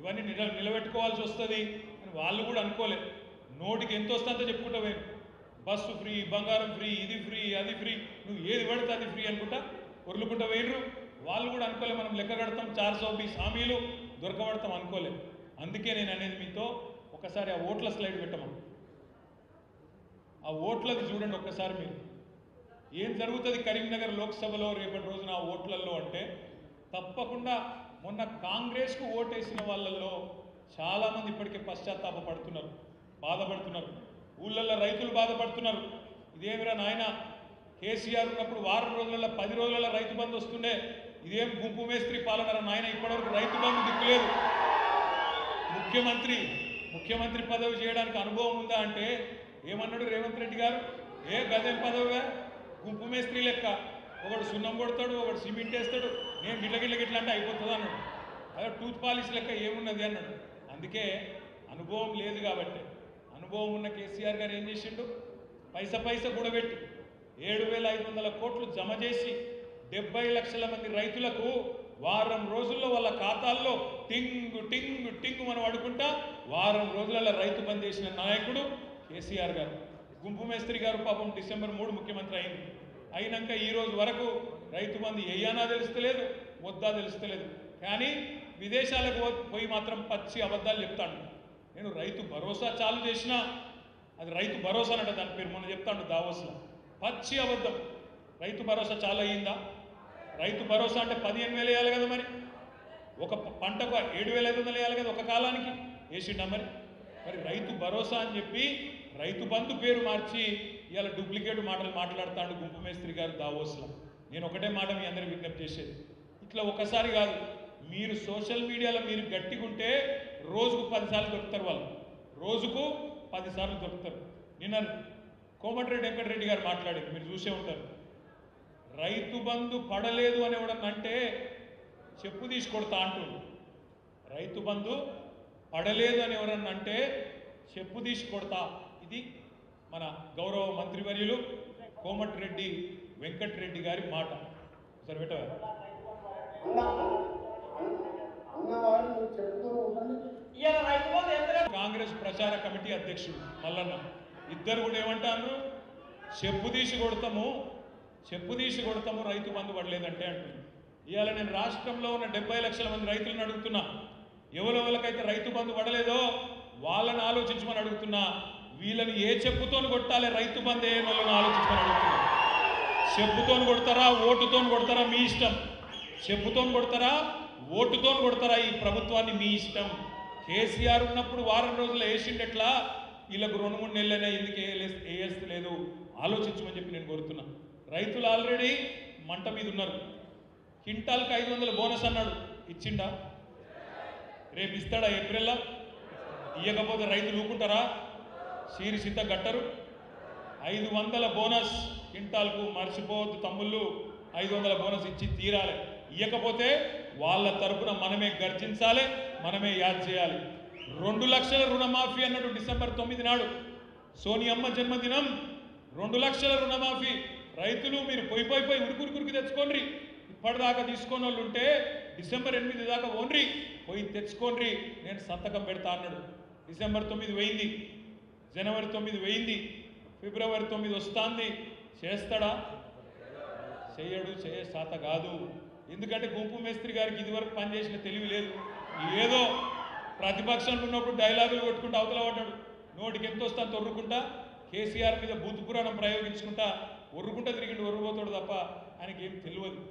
ఇవన్నీ నిలబెట్టుకోవాల్సి వస్తుంది అని వాళ్ళు కూడా అనుకోలే. నోటికి ఎంత వస్తుందో చెప్పుకుంటా పోయి బస్సు ఫ్రీ, బంగారం ఫ్రీ, ఇది ఫ్రీ, అది ఫ్రీ, నువ్వు ఏది పడితే అది ఫ్రీ అనుకుంటా వరులుకుంటా పోయినరు. వాళ్ళు కూడా అనుకోలే మనం లెక్క కడతాం 420 హామీలు దొరకబడతాం అనుకోలే. అందుకే నేను అనేది మీతో ఒకసారి ఆ ఓట్ల స్లైడ్ పెట్టమను. ఆ ఓట్లది చూడండి ఒక్కసారి మీరు. ఏం జరుగుతుంది కరీంనగర్ లోక్సభలో రేపటి రోజున ఆ ఓట్లలో అంటే తప్పకుండా మొన్న కాంగ్రెస్కు ఓటేసిన వాళ్ళల్లో చాలామంది ఇప్పటికే పశ్చాత్తాపడుతున్నారు, బాధపడుతున్నారు. ఊళ్ళల్లో రైతులు బాధపడుతున్నారు. ఇదేమిరా నాయన, కేసీఆర్ ఉన్నప్పుడు వారం రోజులలో 10 రోజులలో రైతు బంధు వస్తుండే, ఇదేం గుంపు మేస్త్రి పాలనరా నాయన, ఇప్పటివరకు రైతు బంధు దిక్కులేదు. ముఖ్యమంత్రి పదవి చేయడానికి అనుభవం ఉందా అంటే ఏమన్నాడు రేవంత్ రెడ్డి గారు, ఏ గదేం పదవిగా గుంపు మేస్త్రి లెక్క, ఒకడు సున్నం కొడతాడు, ఒకడు సిమెంట్ వేస్తాడు, నేను గిట్ల అంటే అయిపోతుంది అన్నాడు. అదే టూత్ పాలిష్ లెక్క ఏమున్నది అన్నాడు. అందుకే అనుభవం లేదు కాబట్టి, అనుభవం ఉన్న కేసీఆర్ గారు ఏం చేసిండు, పైసా కూడబెట్టి 7,500 కోట్లు జమ చేసి 70 లక్షల మంది రైతులకు వారం రోజుల్లో వాళ్ళ ఖాతాల్లో టింగు మనం అడుకుంటా వారం రోజులలో రైతు బంద్ చేసిన నాయకుడు కేసీఆర్ గారు. గుంపు మేస్త్రి గారు పాపం డిసెంబర్ 3 ముఖ్యమంత్రి అయినాక ఈ రోజు వరకు రైతు బంధు ఏయానా తెలుస్తలేదు, వద్దా తెలుస్తలేదు. కానీ విదేశాలకు పోయి మాత్రం పచ్చి అబద్ధాలు చెప్తాడు. నేను రైతు భరోసా చాలు చేసినా, అది రైతు భరోసా అన్నట్టు దాని పేరు, మొన్న చెప్తాడు దావోస్లో. పచ్చి అబద్ధం. రైతు భరోసా చాలు అయ్యిందా? రైతు భరోసా అంటే 15,000 వేయాలి కదా, మరి ఒక పంటకు 7,500 వేయాలి కదా, ఒక కాలానికి వేసిండా? మరి రైతు భరోసా అని చెప్పి రైతు బంధు పేరు మార్చి ఇవాళ డూప్లికేట్ మాటలు మాట్లాడుతాడు గుంపు మేస్త్రి గారు దావోస్లో. నేను ఒకటే మాట మీ అందరికీ విజ్ఞప్తి చేసేది, ఇట్లా ఒకసారి కాదు, మీరు సోషల్ మీడియాలో మీరు గట్టిగుంటే రోజుకు 10 సార్లు దొరుకుతారు వాళ్ళు, రోజుకు 10 సార్లు దొరుకుతారు. నిన్న కోమటిరెడ్డి వెంకటరెడ్డి గారు మాట్లాడారు, మీరు చూసే ఉంటారు. రైతు బంధు పడలేదు అని ఎవడన్నంటే చెప్పు తీసి కొడతా అంటుండు. రైతు బంధు పడలేదు అని ఎవరన్నంటే చెప్పు తీసి కొడతా. ఇది మన గౌరవ మంత్రివర్యులు కోమటిరెడ్డి వెంకటరెడ్డి గారి మాట. సరే పెట్టవా. కాంగ్రెస్ ప్రచార కమిటీ అధ్యక్షుడు మల్లన్న ఇద్దరు కూడా ఏమంటారు, చెప్పు తీసి కొడతాము రైతు బంధు పడలేదంటే అంటుంది. ఇవాళ నేను రాష్ట్రంలో ఉన్న 70 లక్షల మంది రైతులను అడుగుతున్నా, ఎవరెవరికైతే రైతు బంధు పడలేదో వాళ్ళని ఆలోచించమని అడుగుతున్నా. వీళ్ళని ఏ చెప్పుతోని కొట్టాలి, రైతు బంధు ఏ వాళ్ళని ఆలోచించమని అడుగుతున్నా. చెప్పుతోని కొడతారా, ఓటుతోని కొడతారా, మీ ఇష్టం. చెప్పుతోని కొడతారా, ఓటుతోని కొడతారా, ఈ ప్రభుత్వాన్ని మీ ఇష్టం. కేసీఆర్ ఉన్నప్పుడు వారం రోజులు వేసిండెట్లా, వీళ్ళకు 2-3 నెలలైనా ఎందుకు వేయలేదు ఆలోచించమని చెప్పి నేను కోరుతున్నా. రైతులు ఆల్రెడీ మంట మీద ఉన్నారు. క్వింటాల్కి 500 బోనస్ అన్నాడు, ఇచ్చిండా? రేపు ఇస్తాడా? ఏప్రిల్లో ఇవ్వకపోతే రైతులు ఊకుంటారా? సీరి సిద్ధ గట్టరు. 500 బోనస్ క్వింటాల్కు, మర్చిపోవద్దు తమ్ముళ్ళు, 500 బోనస్ ఇచ్చి తీరాలి. ఇవ్వకపోతే వాళ్ళ తరపున మనమే గర్జించాలి, మనమే యాద్ చేయాలి. 2 లక్షల రుణమాఫీ అన్నాడు డిసెంబర్ 9 నాడు, సోనియమ్మ జన్మదినం. 2 లక్షల రుణమాఫీ. రైతులు మీరు పోయి ఉరికి తెచ్చుకోండి. ఇప్పటిదాకా తీసుకొని వాళ్ళు ఉంటే డిసెంబర్ 8 దాకా ఓన్రి పోయి తెచ్చుకోండి, నేను సంతకం పెడతా అన్నాడు. డిసెంబర్ 9 పోయింది, జనవరి 9 పోయింది, ఫిబ్రవరి 9 వస్తుంది. చేస్తాడా? చేయడు, చేత కాదు. ఎందుకంటే గుంపు మేస్త్రి గారికి ఇదివరకు పనిచేసిన తెలివి లేదు. ఏదో ప్రతిపక్షంలో ఉన్నప్పుడు డైలాగులు కొట్టుకుంటూ అవతల పడ్డాడు. నోటికి ఎంత వస్తా అంత ఒర్రుకుంటా, కేసీఆర్ మీద బూతు పురాణం ప్రయోగించుకుంటా ఒర్రుకుంటా తిరిగి ఒర్రుపోతాడు తప్ప ఆయనకి ఏం తెలియదు.